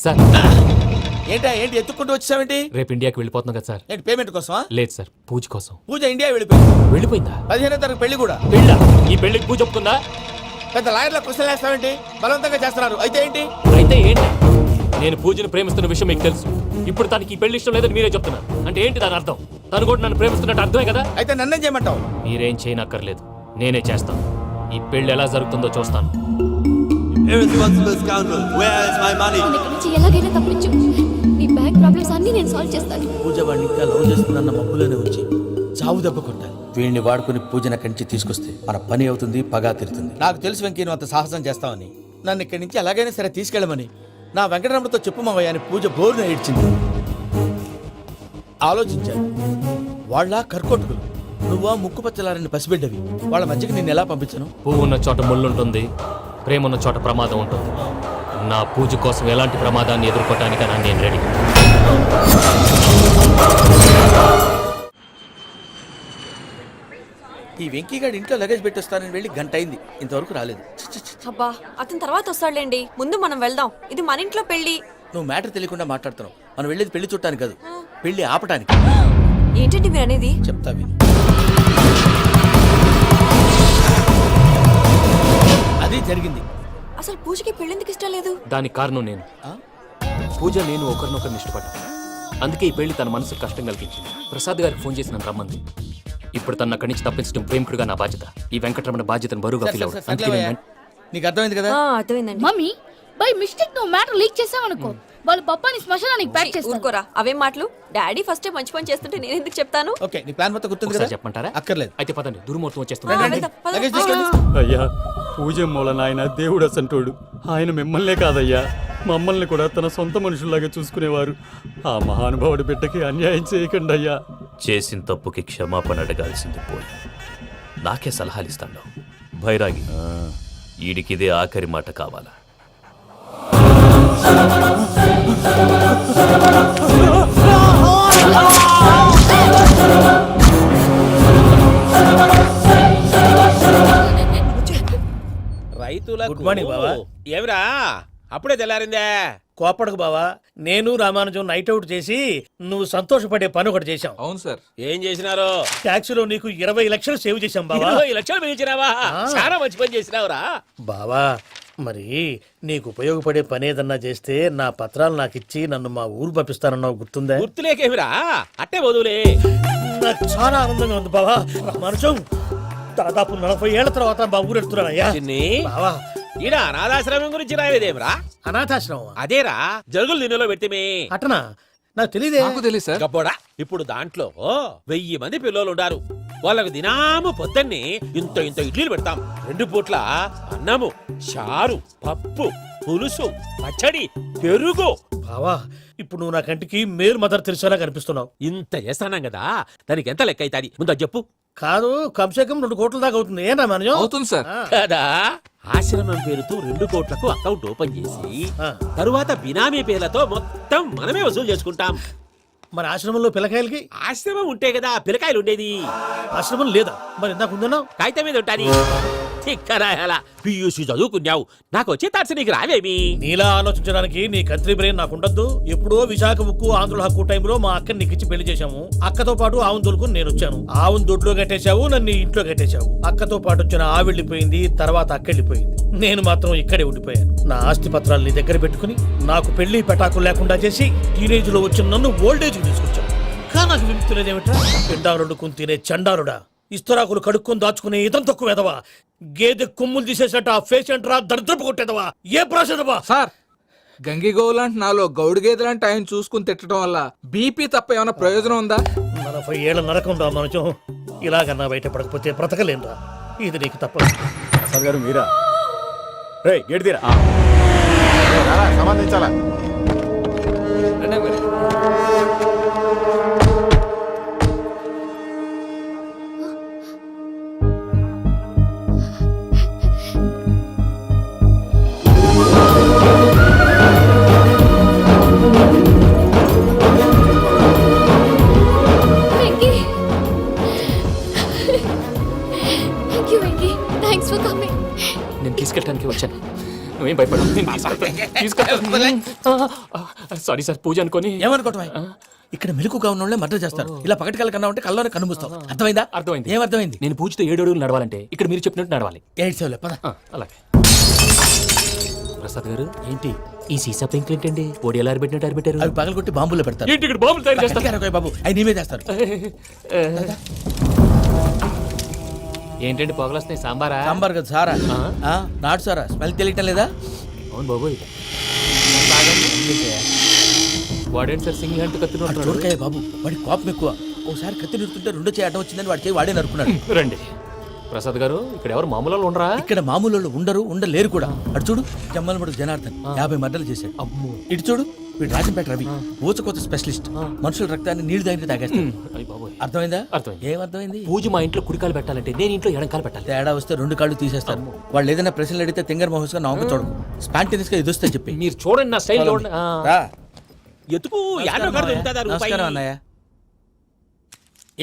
Sir ఏంటి ఎత్తుక్కుంటూ వచ్చావేంటి? రేపు ఇండియాకి వెళ్ళిపోతున్నాం కదా సార్. ఏంటి పేమెంట్ కోసమా? లేదు సార్, పూజ కోసం. పూజ ఇండియా వెళ్ళిపోయింది. వెళ్ళిపోయిందా? 15వ తారీఖు పెళ్లి కూడా. పెళ్ళ? ఈ పెళ్లికి పూజ ఒప్పుకుందా? పెద్ద లాయర్ల క్వశ్చన్ వేస్తావేంటి? బలవంతంగా చేస్తున్నారు. అయితే ఏంటి? అయితే ఏంటి? నేను పూజను ప్రేమిస్తున్న విషయం మీకు తెలుసు. ఇప్పుడు తనకి ఈ పెళ్లి ఇష్టం లేదని మీరే చెప్తున్నారు. అంటే ఏంటి దాని అర్థం? తను కూడా నన్ను ప్రేమిస్తున్నట్టు అర్థమే కదా. అయితే నన్నేం చేయమంటావు? మీరేం చేయనక్కర్లేదు, నేనే చేస్తాను. ఈ పెళ్లి ఎలా జరుగుతుందో చూస్తాను. Irresponsible scoundrel, where is my money? నేను ఇక్కడి నుంచి ఎలాగైనా తప్పించు. నీ బ్యాంక్ ప్రాబ్లమ్స్ అన్ని నేను సాల్వ్ చేస్తాను. పూజ వాడిని ఇంకా లవ్ చేస్తుందన్న మబ్బులోనే వచ్చి చావు దెబ్బ కొట్టాలి. వీడిని వాడుకుని పూజన కంచి తీసుకొస్తే మన పని అవుతుంది, పగా తిరుగుతుంది. నాకు తెలుసు వెంకీ నువ్వు అంత సాహసం చేస్తావని. నన్ను ఇక్కడి నుంచి ఎలాగైనా సరే తీసుకెళ్ళమని నా వెంకటరమణతో చెప్పు మావయ్య అని పూజ బోరున ఏడ్చింది. ఆలోచించాను, వాళ్ళ కర్కోటకులు, నువ్వా ముక్కు పచ్చలారని పసిబిడ్డవి. వాళ్ళ మధ్యకి నేను ఎలా పంపించను? పువ్వు ఉన్న చోట ముళ్ళుంటుంది, ప్రేమ ఉన్న చోట ప్రమాదం ఉంటుంది. నా పూజ కోసం ఎలాంటి ప్రమాదాన్ని ఎదుర్కోవటానికైనా నేను రెడీ. ఈ వెంకీగాడి ఇంట్లో లగేజ్ పెట్టొస్తానని వెళ్ళి గంట అయింది, ఇంతవరకు రాలేదు. అబ్బా అతని తర్వాత వస్తాడులేండి, ముందు మనం వెళ్దాం. ఇది మన ఇంట్లో పెళ్లి. నువ్వు మ్యాటర్ తెలియకుండా మాట్లాడుతున్నావు. మనం వెళ్ళేది పెళ్లి చుట్టానికి కాదు, పెళ్లి ఆపటానికి. ఏంటండి మీరు అనేది? చెప్తా విను. అది జరిగింది. అసలు పూజకి పెళ్ళెందుకు ఇష్టం లేదు? దానికి కారణం నేను. పూజ నేను ఒకరినొకరిని ఇష్టపడ్డా. అందుకే ఈ పెళ్లి తన మనసుకు కష్టం కలిగించింది. ప్రసాద్ గారికి ఫోన్ చేసి నన్ను రమ్మంది. ఇప్పుడు తన అక్కడి నుంచి తప్పించడం ప్రేమికుడుగా నా బాధ్యత. ఈ వెంకటరమణ బాధ్యతను బరువుగా ఫీల్ అవుతుంది. నీకు అర్థమైంది కదా? అర్థమైందండి. మమ్మీ బై మిస్టేక్ నువ్వు మ్యాటర్ లీక్ చేసావనుకో, వాళ్ళ పప్పాని శ్మశానానికి ప్యాక్ చేస్తారు. ఊరుకోరా, అవేం మాటలు. డాడీ ఫస్ట్ మంచి పని చేస్తుంటే నేను ఎందుకు చెప్తాను? ఓకే, నీ ప్లాన్ మొత్తం గుర్తుంది ఒకసారి కదా? చెప్పమంటారా? అక్కర్లేదు. అయితే పదండి, దుర్ముహూర్తం ఆ, వచ్చేస్తుంది. వెళ్దాం, పద. లగేజ్ తీసుకోండి. అయ్యా, పూజ మూలన ఆయన దేవుడు అసంటోడు. ఆయన మిమ్మల్నే కాదయ్యా, మమ్మల్ని కూడా తన సొంత మనుషుల్లాగా చూసుకునేవారు. ఆ మహానుభావుడి బిడ్డకి అన్యాయం చేయకండి అయ్యా. చేసిన తప్పుకి క్షమాపణ అడగాల్సింది పోయి నాకే సలహాలు ఇస్తాడు భైరాగి. ఈడికిదే ఆఖరి మాట కావాలా? రైతులకు గుడ్ మార్నింగ్ బావా. ఏమిరా అప్పుడే తెల్లారిందే? కోపడకు బావా, నేను రామానుజం నైట్ అవుట్ చేసి నువ్వు సంతోషపడే పని ఒకటి చేశాం. అవును సార్. ఏం చేసినారు? ట్యాక్సీలో నీకు 20 లక్షలు సేవ్ చేశాం బావా. 20 లక్షలు మిగిల్చినావా? చాలా మంచి పని చేసినావురా బావా. మరి నీకు ఉపయోగపడే పని ఏదన్నా చేస్తే నా పత్రాలు నాకు ఇచ్చి నన్ను మా ఊరు పంపిస్తానన్నావు, గుర్తుందా? గుర్తులేకేమిరా, అట్టే వదులే. నాకు చాలా ఆనందంగా ఉంది బావా. రామానుజం దాదాపు 40 ఏళ్ల తర్వాత మా ఊరు ఎడుతున్నానయ్యా. చిన్ని బావా, ఈడ అనాథాశ్రమం గురించి రాయలేదేమిరా? అనాథాశ్రమం అదేరా, జరుగులు నిన్నలో పెట్టిమే. అటనా? నాకు తెలియదే. నాకు తెలియదు సార్. గబ్బోడా, ఇప్పుడు దాంట్లో 1000 మంది పిల్లలు ఉండారు. వాళ్ళకు దినాము పొద్దున్నే ఇంత ఇంత ఇడ్లీలు పెడతాం. 2 పూట్ల అన్నము, చారు, పప్పు, పులుసు, పచ్చడి, పెరుగు. బావా, ఇప్పుడు నువ్వు నా కంటికి మేరు మదర్ తెరిసేలా కనిపిస్తున్నావు. ఇంత చేస్తానం కదా, దానికి ఎంత లెక్క అవుతుంది ముందు అది చెప్పు. కాదు, కంసేకం 2 కోట్ల దాకా అవుతుంది. ఏనా మనజం? అవుతుంది సార్. కదా, ఆశ్రమం పేరుతో 2 కోట్లకు అకౌంట్ ఓపెన్ చేసి ఆ. తరువాత బినామీ పేర్లతో మొత్తం మనమే వసూలు చేసుకుంటాం. మరి ఆశ్రమంలో పిల్లకాయలకి? ఆశ్రమం ఉంటే కదా పిల్లకాయలు ఉండేది. ఆశ్రమం లేదా? మరి ఇందాక ఉందన్నావు. కాగితం మీద ఉంటాది. తిక్కరాయాల పియూసీ చదువుకున్నావు, నాకు వచ్చే తాట్స్ నీకు రావేమి? నీలా ఆలోచించడానికి నీ కత్రి బ్రెయిన్ నాకు ఉండద్దు. ఎప్పుడో విశాఖ ముక్కు ఆంధ్రుల హక్కు టైంలో మా అక్కని నీకిచ్చి పెళ్లి చేశాము. అక్కతో పాటు ఆవును దొడుకుని నేను వచ్చాను. ఆవును దొడ్లో కట్టేశావు, నన్ను ఇంట్లో కట్టేశావు. అక్కతో పాటు వచ్చిన ఆవిళ్ళిపోయింది, తర్వాత అక్కెళ్ళిపోయింది. నేను మాత్రం ఇక్కడే ఉండిపోయాను. నా ఆస్తి పత్రాలు నీ దగ్గర పెట్టుకుని నాకు పెళ్లి పెటాకులు లేకుండా చేసి టీనేజ్ లో వచ్చిన నన్ను ఓల్డేజ్ తీసుకొచ్చాను. కానీ నాకు విముక్తులేదేమిట్రా? పిండారుడుకుని తినే చండారుడా, ఇస్తరాకులు కడుక్కొని దాచుకునే ఇతం తక్కువ ఎదవా, గేదె కొమ్ములు తీసేసట ఆ పేషెంట్ రా దరిద్రపు కొట్టేదవా, ఏ ప్రాసెదవా? సార్, గంగిగోవులాంటి నాలో గౌడు గేదెలాంటి ఆయన చూసుకుని తిట్టడం వల్ల బీపీ తప్ప ఏమైనా ప్రయోజనం ఉందా? 40 ఏళ్ల నరకం రా మనచం. ఇలాగన్నా బయటపడకపోతే బ్రతకలేనురా. ఇది నీకు తప్పదు. ప్రసాద్ గారు మీరా? రే గేట్ తీరా. సంబంధించాలా? Venky, thank you Venky, thanks for coming. నేను తీసుకెళ్ళడానికి వచ్చాను, నువ్వేం భయపడవు. నేను తీసుకెళ్తాను. సారీ సార్ పూజ అనుకొని ఏమనుకోవటం ఇక్కడ మెలకుగా ఉన్న వాళ్ళే మర్డర్ చేస్తారు. ఇలా పగటి కళ్ళ కన్నా ఉంటే కళ్ళలోనే కనుమూస్తావు. అర్థమైందా? అర్థమైంది. ఏమర్థమైంది? నేను పూజతో 7 అడుగులు నడవాలంటే ఇక్కడ మీరు చెప్పినట్టు నడవాలి. 8 సేవలే పద. అలాగే ప్రసాద్ గారు, ఏంటి ఈ సీసా పెంకులు ఏంటండి? ఓడి ఎలా అరబెట్టినట్టు అరబెట్టారు? అవి పగలగొట్టి బాంబులో పెడతారు. ఏంటి ఇక్కడ బాంబులు తయారు చేస్తారు? గట్టిగా అరవై బాబు, అవి నీవే చేస్తారు. ఏంటండి పొగలొస్తున్నాయి? సాంబారా? సాంబార్ కదా సారా, నాటు సారా. స్మెల్ తెలియటం లేదా? అవును బాబోయ్. వాడేంటి సార్ సింగిల్ హ్యాండ్ కత్తి వాడు చూడకాయ బాబు, వాడి కోపం ఎక్కువ. ఓసారి కత్తి నిరుతుంటే రెండో చేయి అడ్డం వచ్చిందని వాడి చేయి వాడే నరుకున్నాడు. రండి ప్రసాద్ గారు, ఇక్కడ ఎవరు మామూలు వాళ్ళు ఉండరా? ఇక్కడ మామూలు వాళ్ళు ఉండరు, ఉండలేరు కూడా. అటు చూడు, జమ్మలమడు జనార్దన్ 50 మర్డర్లు చేశాడు. అమ్మో. ఇటు చూడు, వీడు రాజంపేట రవి ఊచకోత స్పెషలిస్ట్. మనుషుల రక్తాన్ని నీళ్లు దగ్గర తాగేస్తాడు. అయ్య బాబోయ్. అర్థమైందా? అర్థమైంది. ఏమర్థమైంది? పూజ మా ఇంట్లో కుడికాలు పెట్టాలంటే నేను ఇంట్లో ఎడంకాలు పెట్టాలి. తేడా వస్తే 2 కాళ్ళు తీసేస్తారు. వాళ్ళు ఏదైనా ప్రశ్నలు అడిగితే తింగర్ మహోస్ గా నవ్వు చూడకు. స్పాంటినియస్ గా ఎదుస్తా చెప్పి. మీరు చూడండి నా స్టైల్ చూడండి. రా. ఎతుకు యాడో కాడ దొరుకుతుందా రూపాయి? నమస్కారం అన్నయ్య.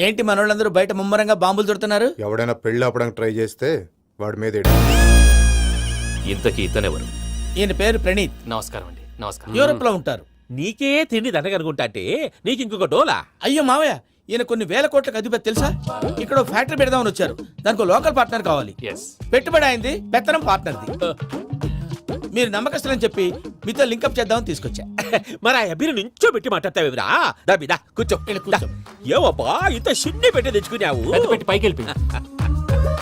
ఏంటి మనోళ్ళందరూ బయట ముమ్మరంగా బాంబులు దొరుకుతున్నారు? ఎవడైనా పెళ్ళి ఆపడానికి ట్రై చేస్తే వాడి మీద ఇంతకీ ఇతనెవరు? ఈయన పేరు ప్రణీత్. నమస్కారం అండి. నమస్కారం. యూరోప్ లో ఉంటారు. నీకే తిండి దండగనుకుంటా అంటే నీకు ఇంకొక డోలా? అయ్యో మావయ్య, ఈయన కొన్ని వేల కోట్లకు అధిపతి తెలుసా? ఇక్కడ ఓ ఫ్యాక్టరీ పెడదామని వచ్చారు. దానికి లోకల్ పార్ట్నర్ కావాలి. ఎస్. పెట్టుబడి అయింది, పెత్తనం పార్ట్నర్ది. మీరు నమ్మకస్తులని చెప్పి మీతో లింకప్ చేద్దామని తీసుకొచ్చా. మరి ఆ అబ్బిని నుంచో పెట్టి మాట్లాడతావేమిరా? దాబిదా కూర్చో. ఈయన కూర్చో. ఏవబ్బా ఇంత షిన్ని పెట్టి తెచ్చుకున్నావు? పెద్ద పెట్టి పైకి వెళ్ళిపోయి.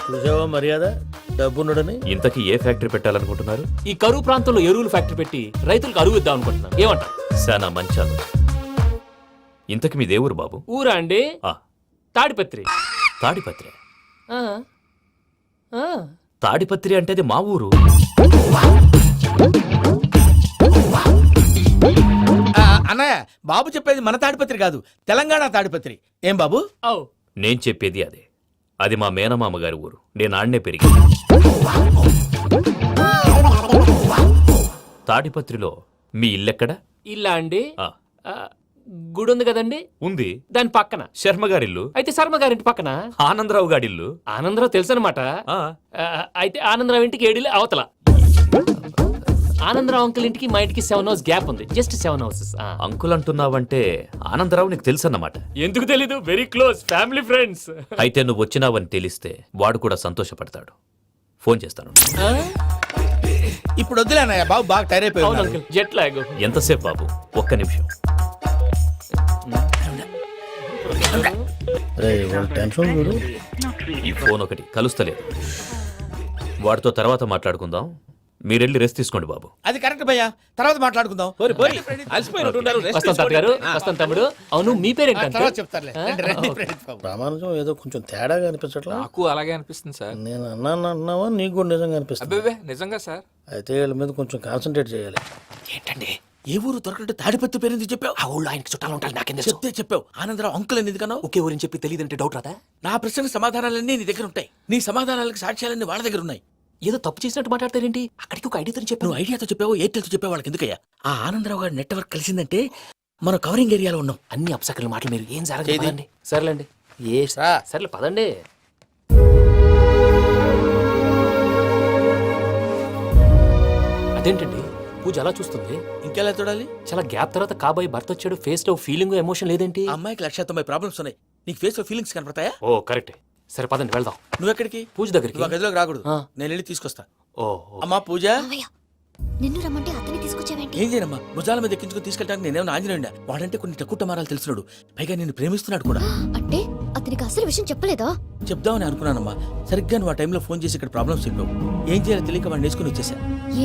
చూసావా మర్యాద, డబ్బున్నడని. ఇంతకీ ఏ ఫ్యాక్టరీ పెట్టాలనుకుంటున్నారు? ఈ కరువు ప్రాంతంలో ఎరువులు ఫ్యాక్టరీ పెట్టి రైతులకు అరువు ఇద్దాం అనుకుంటున్నాను. ఏమంటారు? శానా మంచాలు. ఇంతకి మీ దేవురు బాబు? ఊరా అండి? ఆ, తాడిపత్రి. తాడిపత్రి. ఆ. ఆ. తాడిపత్రి అంటే అది మా ఊరు. అన్నయ్య, బాబు చెప్పేది మన తాడిపత్రి కాదు, తెలంగాణ తాడిపత్రి. ఏం బాబు? ఔ. నేను చెప్పేది అదే. అది మా మేనమామ గారి ఊరు. నేను ఆడనే పెరిగాను. తాడిపత్రిలో మీ ఇల్లెక్కడ? ఇల్లా అండి? ఆ, ఆ, గుడి ఉంది కదండి, ఉంది. దాని పక్కన. శర్మ గారిల్లు. అయితే శర్మ గారింటి పక్కన. ఆనందరావు గారిల్లు. ఆనందరావు తెలుసు అనమాట. ఆ, అయితే ఆనందరావు ఇంటికి 7 అవతల. ఆనందరావు అంకుల్ ఇంటికి మా ఇంటికి 7 హౌస్ గ్యాప్ ఉంది. Just 7 houses. అంకుల్ అంటున్నావంటే ఆనందరావు నీకు తెలుసన్నమాట. ఎందుకు తెలీదు? Very close family friends. అయితే నువ్వు వచ్చినావని తెలిస్తే వాడు కూడా సంతోషపడతాడు. ఫోన్ చేస్తాను. ఇప్పుడు వద్దులే అన్నయ్య, బాబు బాగా టైర్ అవును అయిపోయి. Uncle, jet lag. ఎంతసేపు బాబు? ఒక్క నిమిషం. ఈ ఫోన్ ఒకటి కలుస్తలేదు. వాడితో తర్వాత మాట్లాడుకుందాం. మీరెళ్ళి రెస్ట్ తీసుకోండి బాబు. అది కరెక్ట్ భయ్యా, తర్వాత మాట్లాడుకుందాం. పోరి పోరి అలసిపోయినట్టున్నారు. రెస్ట్ వస్తాను తాత గారు, వస్తాను తమ్ముడు. అవును, మీ పేరేంటి తర్వాత అంకుల్? చెప్తారులే. రండి, రండి, ప్రణీత్ బాబు. ప్రామాణికం ఏదో కొంచెం తేడాగా అనిపించట్లా. నాకు అలాగే అనిపిస్తుంది సార్. నేను అన్నావా నీకు కూడా నిజంగా అనిపిస్తుంది. అబ్బే నిజంగా సార్. అయితే వీళ్ళ మీద కొంచెం కాన్సన్ట్రేట్ చేయాలి. ఏంటండి? ఏ ఊరు దొరకట్టు తాడిపత్రి పేరు ఎందుకు చెప్పావు? ఆ ఊళ్ళో ఆయనకి చుట్టాలు ఉంటారు, నాకేం తెలుసు? చెప్తే చెప్పావు. ఆనందరావు అంకుల్ అని ఎందుకన్నావు? ఒకే ఊరిని చెప్పి తెలియదంటే డౌట్ రాదా? నా ప్రశ్నకు సమాధానాలన్నీ నీ దగ్గర ఉంటాయి. నీ సమాధానాలకు సాక్ష్యాలన్నీ వాళ్ళ దగ్గర ఉన్నాయి. ఏదో తప్పు చేసినట్టు మాట్లాడతారేంటి? అక్కడికి ఒక ఐడియాతో చెప్పాను. నువ్వు ఐడియాతో చెప్పావు, ఎయిర్టెల్తో చెప్పావు, వాళ్ళకి ఎందుకయ్యా? ఆ ఆనందరావు గారి నెట్వర్క్ కలిసిందంటే మనం కవరింగ్ ఏరియాలో ఉన్నాం. అన్ని అప్సకల మాటలు మీరు ఏం ఏది? జరగదండి. సర్లేండి. సర్లే పదండి. అదేంటండి పూజ అలా చూస్తుంది? ఇంకెలా చూడాలి? చాలా గ్యాప్ తర్వాత కాబోయే భర్త వచ్చాడు. ఫేస్ లో ఫీలింగ్ ఎమోషన్ లేదేంటి? ఆ అమ్మాయికి 190 ప్రాబ్లమ్స్ ఉన్నాయి. నీకు ఫేస్ లో ఫీలింగ్స్ కనపడతాయా? ఓ కరెక్ట్. సరే పదండి వెళ్దాం. నువ్వెక్కడికి? పూజ దగ్గరికి. నువ్వు ఆ గదిలోకి రాకూడదు. ఆ. నేను వెళ్ళి తీసుకొస్తా. ఓ అమ్మా పూజ, నిన్ను రమ్మంటే అతన్ని తీసుకొచ్చావేంటి? ఏం చేయనమ్మా? భుజాల మీద ఎక్కించుకుని తీసుకెళ్ళడానికి నేనేమన్నా ఆంజనేయుడా? వాడంటే కొన్ని తక్కువ టమారాలు తెలిసినాడు. పైగా నేను ప్రేమిస్తున్నాడు కూడా. అంటే అతనికి అసలు విషయం చెప్పలేదా? చెప్దామని అనుకున్నానమ్మా. సరిగ్గా నువ్వు ఆ టైంలో ఫోన్ చేసి ఇక్కడ ప్రాబ్లమ్స్ చెప్పావు. ఏం చేయాలో తెలియక వాడిని వేసుకుని వచ్చేసా.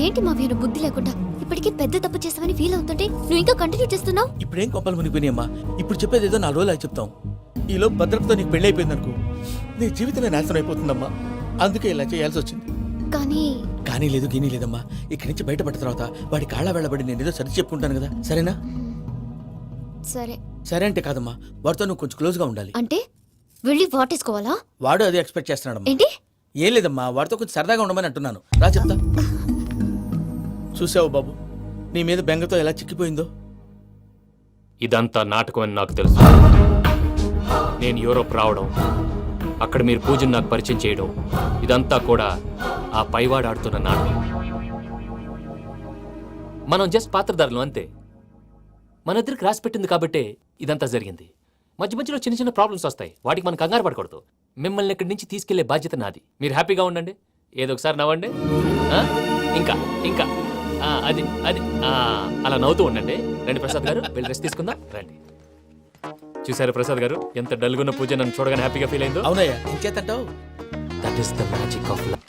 ఏంటి మా వీరు బుద్ధి లేకుండా ఇప్పటికీ పెద్ద తప్పు చేస్తామని ఫీల్ అవుతుంటే నువ్వు ఇంకా కంటిన్యూ చేస్తున్నావు? ఇప్పుడేం కొప్పలు మునిగిపోయినాయమ్మా. ఇప్పుడు చెప్పేది ఏదో 4 రోజులు చెప్తాం. ఈలో భద్రతతో నీకు పెళ్లి అయిపోయింది అనుకో, నీ జీవితమే నాశనం అయిపోతుందమ్మా. అందుకే ఇలా చేయాల్సి వచ్చింది. కానీ లేదు, గీనీ లేదమ్మా. ఇక్కడి నుంచి బయటపడ్డ తర్వాత వాడి కాళ్ళ వెళ్ళబడి నేను ఏదో సరి చెప్పుకుంటాను కదా, సరేనా? సరే. సరే అంటే కాదమ్మా, వాడితో నువ్వు కొంచెం క్లోజ్ గా ఉండాలి. అంటే వెళ్ళి వాటేసుకోవాలా? వాడు అదే ఎక్స్పెక్ట్ చేస్తున్నాడమ్మా. ఏంటి? ఏం లేదమ్మా, వాడితో కొంచెం సరదాగా ఉండమని అంటున్నాను. రా చెప్తా. చూసావు బాబు, నీ మీద బెంగతో ఎలా చిక్కిపోయిందో. ఇదంతా నాటకం అని నాకు తెలుసు. నేను యూరోప్ రావడం, అక్కడ మీరు పూజను నాకు పరిచయం చేయడం, ఇదంతా కూడా ఆ పైవాడు ఆడుతున్న నాటకం. మనం జస్ట్ పాత్రధారులు అంతే. మన ఇద్దరికి రాసి పెట్టింది కాబట్టే ఇదంతా జరిగింది. మధ్య మధ్యలో చిన్న చిన్న ప్రాబ్లమ్స్ వస్తాయి, వాటికి మనం కంగారు పడకూడదు. మిమ్మల్ని ఇక్కడి నుంచి తీసుకెళ్లే బాధ్యత నాది. మీరు హ్యాపీగా ఉండండి, ఏదో ఒకసారి నవ్వండి. ఆ? ఇంకా ఇంకా అది అది అలా నవ్వుతూ ఉండండి. రండి ప్రసాద్ గారు, వెళ్ళి రెస్ట్ తీసుకుందాం రండి. చూసారు ప్రసాద్ గారు, ఎంత డల్గున్న పూజ నన్ను చూడగానే హ్యాపీగా ఫీల్ అయిందో. అవునయ్యా, ఇంకేతంటావు? That is the magic of love.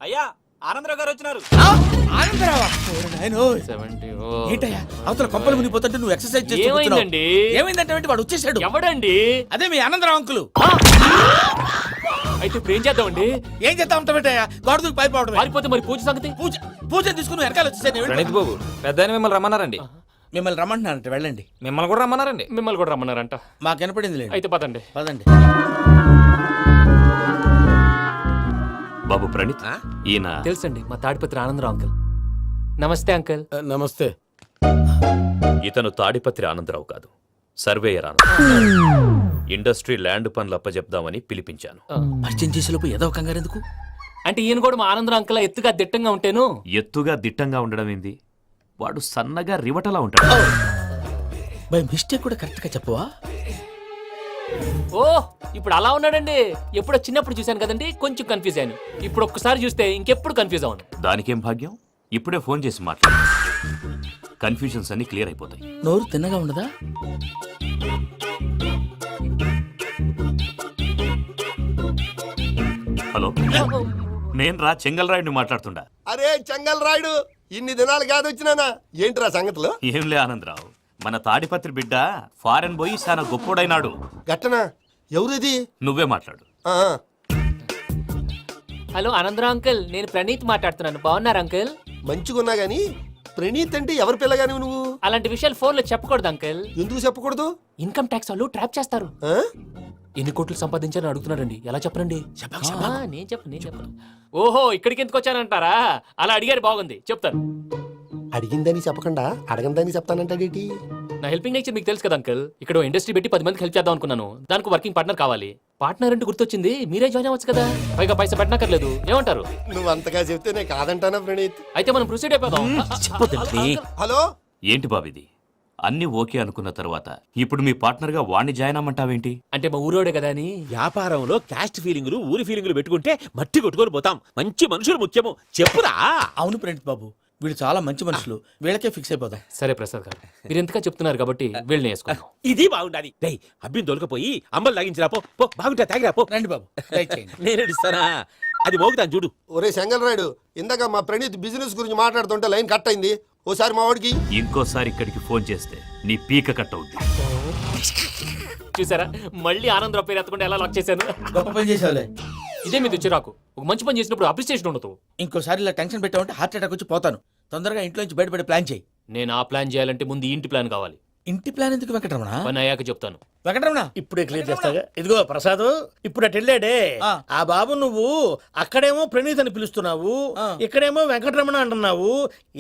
అయ్యా ఆనందరావు గారు వచ్చినారు. ఏంటయ్యా అవతల కొంపలు మునిగిపోతుంటే నువ్వు ఎక్సర్సైజ్ చేస్తూ కూర్చున్నావు. ఏమైందండి? ఏమైందంటే వాడు వచ్చేసాడు. ఎవడండి? అదే మీ ఆనందరావు అంకులు. అయితే ఇప్పుడు ఏం చేద్దామండి? ఏం చేస్తా ఉంటావేటయ్యా, గోడ దూకి పైపోవడం. పారిపోతే మరి పూజ సంగతి? పూజ తీసుకుని వెనకాల వచ్చేసాను. ప్రణీత్ బాబు, పెద్ద మిమ్మల్ని రమ్మన్నారండి. మిమ్మల్ని రమ్మంటున్నారంట, వెళ్ళండి. మిమ్మల్ని కూడా రమ్మన్నారండి. మిమ్మల్ని కూడా రమ్మన్నారంట. మాకు వినపడింది లేదు. అయితే పదండి. పదండి. బాబు ప్రణీత్, ఈయన తెలుసండి, మా తాడిపత్రి ఆనందరావు అంకుల్. నమస్తే అంకుల్. నమస్తే. ఇతను తాడిపత్రి ఆనందరావు కాదు, సర్వేయర్ ఆనందరావు. ఇండస్ట్రీ ల్యాండ్ పనులు అప్పజెప్దామని పిలిపించాను. పరిచయం చేసేలోపు ఏదో కంగారు ఎందుకు? అంటే ఈయన కూడా మా ఆనందరావు అంకుల్ ఎత్తుగా దిట్టంగా ఉంటాను. ఎత్తుగా దిట్టంగా ఉండడం ఏంది, వాడు సన్నగా రివటలా ఉంటాడు. బై మిస్టేక్ కూడా కరెక్ట్ గా చెప్పవా? ఓ ఇప్పుడు అలా ఉన్నాడండి. ఎప్పుడో చిన్నప్పుడు చూశాను కదండి, కొంచెం కన్ఫ్యూజ్ అయ్యాను. ఇప్పుడు ఒక్కసారి చూస్తే ఇంకెప్పుడు కన్ఫ్యూజ్ అవ్వను. దానికేం భాగ్యం, ఇప్పుడే ఫోన్ చేసి మాట్లాడు. కన్ఫ్యూజన్స్ అన్ని క్లియర్ అయిపోతాయి. నోరు తిన్నగా ఉండదా? హలో, నేను రా చెంగల్ రాయుడిని మాట్లాడుతుండా. అరే చెంగల్ రాయుడు, ఇన్ని దినాలు కాదు వచ్చినానా? ఏంట్రా సంగతులు? ఏంలే ఆనందరావు, మన తాడిపత్రి బిడ్డ ఫారెన్ పోయి చాలా గొప్పోడైనాడు. గట్టనా? ఎవరిది? నువ్వే మాట్లాడు. హలో ఆనందరావు అంకుల్, నేను ప్రణీత్ మాట్లాడుతున్నాను. బాగున్నారు అంకుల్? మంచిగున్నా గాని ప్రణీత్ అంటే ఎవరి పిల్లగాని నువ్వు? అలాంటి విషయాలు ఫోన్లో చెప్పకూడదు అంకుల్. ఎందుకు చెప్పకూడదు? ఇన్కమ్ ట్యాక్స్ వాళ్ళు ట్రాప్ చేస్తారు. ఆ? ఎన్ని కోట్లు సంపాదించాలని అడుగుతున్నారండి. ఎలా చెప్పరండి? నేను చెప్పను. ఓహో, ఇక్కడికి ఎందుకు వచ్చానంటారా? అలా అడిగారు, బాగుంది, చెప్తాను. అడిగిందని చెప్పకుండా అడగందని చెప్తానంటాడేటి? నా హెల్పింగ్ నేచర్ మీకు తెలుసు కదా అంకుల్. ఇక్కడ ఇండస్ట్రీ పెట్టి 10 మందికి హెల్ప్ చేద్దాం అనుకున్నాను. దానికి వర్కింగ్ పార్ట్నర్ కావాలి. పార్ట్నర్ అంటే గుర్తొచ్చింది, మీరే జాయిన్ అవ్వచ్చు కదా. పైగా పైసా పెట్టనక్కర్లేదు. ఏమంటారు? నువ్వు అంతగా చెప్తేనే కాదంటానా ప్రణీత్? అయితే మనం ప్రొసీడ్ అయిపోదాం. హలో, ఏంటి బాబిది? అన్ని ఓకే అనుకున్న తర్వాత ఇప్పుడు మీ పార్ట్నర్ గా వాణ్ణి జాయిన్ అమ్మంటావేంటి? అంటే మా ఊరోడే కదా అని. వ్యాపారంలో క్యాస్ట్ ఫీలింగులు ఊరి ఫీలింగులు పెట్టుకుంటే మట్టి కొట్టుకొని పోతాం. మంచి మనుషులు ముఖ్యము, చెప్పురా. అవును ప్రణీత్ బాబు, వీళ్ళు చాలా మంచి మనుషులు, వీళ్ళకే ఫిక్స్ అయిపోదాం. సరే ప్రసాద్ గారు, మీరు ఎంతగా చెప్తున్నారు కాబట్టి వీళ్ళని వేసుకున్నాం. ఇది బాగుండాలి. డై అబ్బిని దొలకపోయి అమ్మలు లాగించిరా పో. పో బాగుంటా, తాగిరా పో. రండి బాబు, దయచేయండి. నేను ఇస్తానా? అది మోగుతాను చూడు. ఒరే చెంగల్ రాయుడు, ఇందాక మా ప్రణీత్ బిజినెస్ గురించి మాట్లాడుతుంటే లైన్ కట్ అయింది. ఓసారి మా వాడికి ఇంకోసారి ఇక్కడికి ఫోన్ చేస్తే నీ పీక కట్ అవుద్ది. చూసారా, మళ్ళీ ఆనందరావు పేరు ఎత్తకుండా ఎలా లాక్ చేశాను. గొప్ప పని చేసావులే. ఇదే మీద చిరాకు. ఒక మంచి పని చేసినప్పుడు అప్రిసియేషన్ ఉండదు. ఇంకోసారి ఇలా టెన్షన్ పెట్టామంటే హార్ట్ అటాక్ వచ్చి పోతాను. తొందరగా ఇంట్లో నుంచి బయటపడే ప్లాన్ చేయి. నేను ఆ ప్లాన్ చేయాలంటే ముందు ఈ ఇంటి ప్లాన్ కావాలి. ఇంటి ప్లాన్ ఎందుకు వెంకటరమణ? పని అయ్యాక చెప్తాను. వెంకటరమణ ఇప్పుడే క్లియర్ చేస్తాగా. ఇదిగో ప్రసాద్, ఇప్పుడు అటు వెళ్ళాడే ఆ బాబు, నువ్వు అక్కడేమో ప్రణీత్ అని పిలుస్తున్నావు, ఇక్కడేమో వెంకటరమణ అంటున్నావు.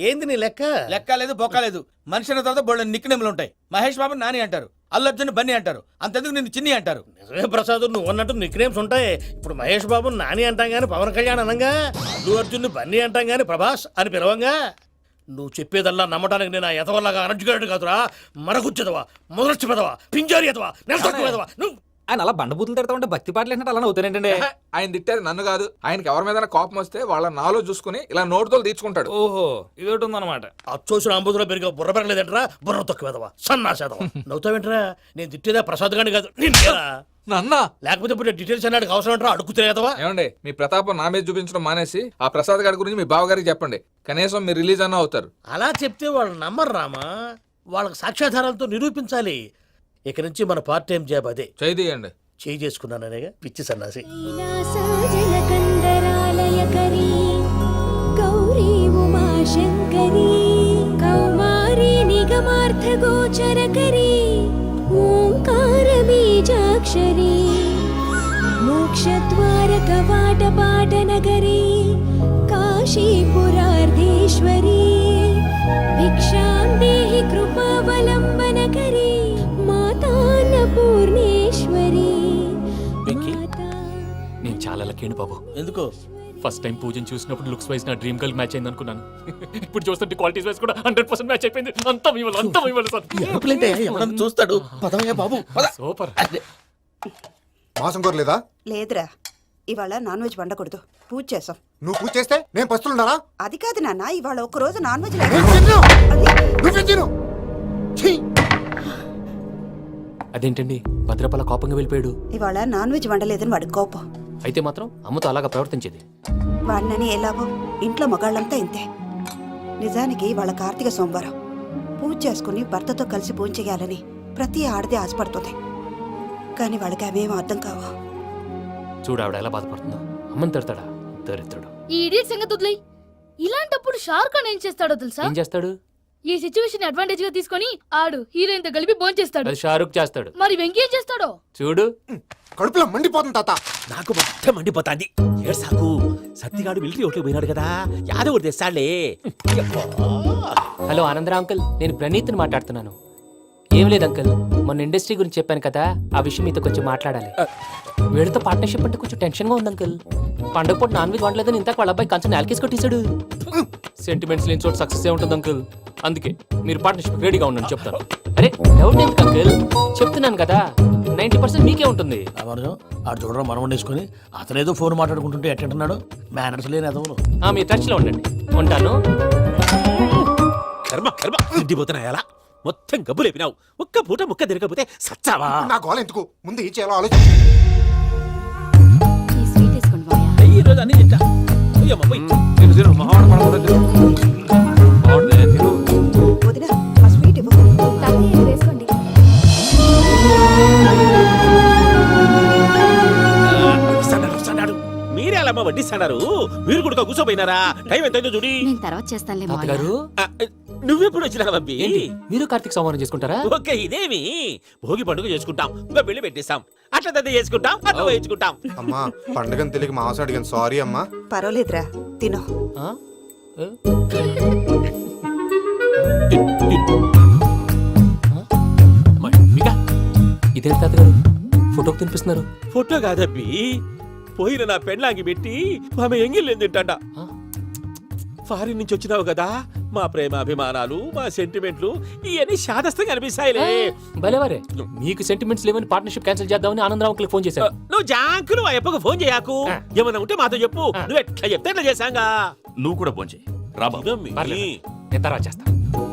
ఏంది నీ లెక్క? లెక్క లేదు, బొక్క లేదు. మనిషి అన్న తర్వాత బోళ్ళ నిక్నెములు ఉంటాయి. మహేష్ బాబు నాని అంటారు, అల్లు అర్జున్ బన్నీ అంటారు, అంతెందుకు నిన్ను చిన్ని అంటారు. నిజమే ప్రసాద్, నువ్వు అన్నట్టు నిక్నేమ్స్ ఉంటాయి. ఇప్పుడు మహేష్ బాబు నాని అంటాం గాని పవన్ కళ్యాణ్ అనంగా, అల్లు అర్జున్ బన్నీ అంటాం గాని ప్రభాస్ అని పిలవంగా. నువ్వు చెప్పేదల్లా నమ్మటానికి నేను ఎతవల్లాగా అనర్జుకేటెడ్ కాదురా. మరగుచ్చదవా, మొదలచ్చి పెదవా, పింజారి ఎదవా, నెలసొక్కుదవా నువ్వు. ఆయన అలా బండబూతులు తిడతా ఉంటే భక్తి పాటలు ఏంటంటే అలా అవుతానంటే. ఆయన తిట్టేది నన్ను కాదు, ఆయనకి ఎవరి మీద కోపం వస్తే వాళ్ళ నాలో చూసుకుని ఇలా నోటుతో తీర్చుకుంటాడు. ఓహో, ఇది ఒకటి ఉందన్నమాట. అచ్చోసిన అంబుధులో పెరిగే బుర్ర పెరగలేదంటరా, బుర్ర తొక్కువేదవా, సన్నాసేదవా. నవ్వుతావేంట్రా? నేను తిట్టేదా ప్రసాద్ గాని కాదు, నిన్నేరా. నన్న లేకపోతే ఇప్పుడు డీటెయిల్స్ అన్నాడు అవసరం అంటారా? అడుగుతాయేదవా. ఏమండి, మీ ప్రతాపం నా మీద చూపించడం మానేసి ఆ ప్రసాద్ గారి గురించి మీ బావగారికి చెప్పండి. కనీసం మీరు రిలీజ్ అన్న అవుతారు. అలా చెప్తే వాళ్ళు నమ్మరు రామా. వాళ్ళకి సాక్ష్యాధారాలతో నిరూపించాలి. ఇక నుంచి మన పార్ట్ టైం జాబ్ అదే. చేయండి. చేయి చేసుకున్నాననేగా పిచ్చి సన్నాసి. గౌరీ ఉమాశంకరీ కౌమారీ నిగమార్థగోచరకరీ ఓంకార బీజాక్షరీ మోక్షద్వార కవాట పాటనగరీ కాశీపురార్ధేశ్వరీ భిక్షాం దేహి కృపావలంబనకరీ మాతాన్నపూర్ణేశ్వరీ. నేను చాలా లక్కీని బాబు. ఎందుకు? ఫస్ట్ టైం పూజను చూసినప్పుడు లుక్స్ వైజ్ నా డ్రీమ్ గర్ల్ మ్యాచ్ అయింది అనుకున్నాను. ఇప్పుడు చూస్తుంటే క్వాలిటీస్ వైజ్ కూడా 100% మ్యాచ్ అయిపోయింది. అంతా ఇవ్వాలి సార్. ఎవడన్నా చూస్తాడు పదవయ్యా బాబు పద. సూపర్. మాసం కోరలేదా? లేదురా ఇవాళ నాన్ వెజ్ వండకూడదు, పూజ చేసాం. నువ్వు పూజ చేస్తే నేను పస్తులున్నారా? అది కాదు నాన్న, ఇవాళ ఒక రోజు నాన్ వెజ్ నువ్వే తిను. ఛీ! అదేంటండి భద్రపల కోపంగా వెళ్ళిపోయాడు? ఇవాళ నాన్ వెజ్ వండలేదని వాడి కోపం. అయితే మాత్రం అమ్మతో అలాగా ప్రవర్తించేది. వాడినని ఎలాగో ఇంట్లో మగాళ్ళంతా ఇంతే. నిజానికి వాళ్ళ కార్తీక సోమవారం పూజ చేసుకుని భర్తతో కలిసి పూజ చేయాలని ప్రతి ఆడది ఆశపడుతుంది. కానీ వాళ్ళకి అవేం అర్థం కావు. చూడు ఆవిడ ఎలా బాధపడుతుందో. అమ్మని తిడతాడా దరిద్రుడు. ఈ ఇడియట్ సంగతి వదిలేయ్. ఇలాంటప్పుడు షారుఖ్ ఖాన్ ఏం చేస్తాడో తెలుసా? ఏం చేస్తాడు? ఈ సిచ్యువేషన్ అడ్వాంటేజ్ గా తీసుకొని ఆడు హీరోయిన్ తో కలిపి బోన్ చేస్తాడు. అది షారుఖ్ చేస్తాడు. మరి వెంకీ ఏం చేస్తాడో చూడు. కడుపులో మండిపోతుంది తాత. నాకు మొత్తం మండిపోతాంది. ఏడ్సాకు సత్తిగాడు మిలిటరీ ఒకటి పోయినాడు కదా, యాదో ఒకటి తెస్తాడులే. హలో ఆనందరా అంకుల్, నేను ప్రణీత్ని మాట్లాడుతున్నాను. ఏం లేదు అంకుల్, మొన్న ఇండస్ట్రీ గురించి చెప్పాను కదా, ఆ విషయం మీతో కొంచెం మాట్లాడాలి. వీళ్ళతో పార్ట్నర్షిప్ అంటే కొంచెం టెన్షన్ గా ఉంది అంకుల్. పండగ పూట నాన్ వెజ్ వండలేదని ఇంతకు వాళ్ళ అబ్బాయి కంచెం నాలుకేసి కొట్టేశాడు. సెంటిమెంట్స్ లేని చోట సక్సెస్ ఏ ఉంటుంది అంకుల్. అందుకే మీరు పార్ట్నర్షిప్ రెడీగా ఉండండి చెప్తాను. అరే డౌట్ ఎందుకు అంకుల్, చెప్తున్నాను కదా 90% మీకే ఉంటుంది. ఆడు చూడడం మనం వండేసుకొని అతనేదో ఫోన్ మాట్లాడుకుంటుంటే ఎట్టంటున్నాడు. మేనర్స్ లేని అదవులు. మీరు టచ్ లో ఉండండి. ఉంటాను. కర్మ కర్మ తిండిపోతున్నా ఎలా మొత్తం గబ్బు లేపినావు. ఒక్క పూట ముక్క తిరగకపోతే సచ్చావా? నా గోల ఎందుకు, ముందు ఏం చేయాలో ఆలోచించు. ఈ స్వీట్ వేసుకోండి బాయా. ఈ రోజు అన్ని తింటా. పోయమ్మ, పోయ్. వదినా ఆ స్వీట్ ఇవ్వు. తాతయ్య ఇది వేసుకోండి. వస్తాడు. మీరే అలా వడ్డిస్తాడారు. మీరు కూడా కూర్చోపోయినారా? టైం ఎంతైందో చూడి. నేను తర్వాత చేస్తానులే మావయ్య. తాతగారు ఆ, నువ్వెప్పుడు వచ్చినా బంపి? ఏంటి మీరు కార్తీక్ సంహారం చేసుకుంటారా? ఓకే, ఇదేమి భోగి పండుగ చేసుకుంటాం, ఇంకా పెళ్లి పెట్టేస్తాం, అట్లా దద్ద చేసుకుంటాం, అట్లా వేయించుకుంటాం. అమ్మా పండుగని తెలియక మాసం అడిగాను, సారీ అమ్మా. పర్వాలేదురా తినో. ఆ? ఏ? ఇదేంటి తాతగారు ఫోటోకి తినిపిస్తున్నారు? ఫోటో కాదబ్బి, పోయిన నా పెళ్ళాంగి పెట్టి ఆమె ఎంగిల్లేం తింటాడ. ఫారిన్ నుంచి వచ్చినావు కదా, మా ప్రేమ అభిమానాలు, మా సెంటిమెంట్లు ఇవన్నీ శాదస్తంగా అనిపిస్తాయిలే. భలేవారే, మీకు సెంటిమెంట్స్ లేవని పార్ట్నర్షిప్ క్యాన్సిల్ చేద్దామని ఆనందరావు అంకుల్ ఫోన్ చేశారు. నువ్వు జాంకులు ఆ ఎప్పకు ఫోన్ చేయకు. ఏమన్నా ఉంటే మాతో చెప్పు. నువ్వు ఎట్లా చెప్తే ఎట్లా చేశాంగా. నువ్వు కూడా ఫోన్ చేయి. రాబా. పర్లేదు, నేను తర్వాత చేస్తాను.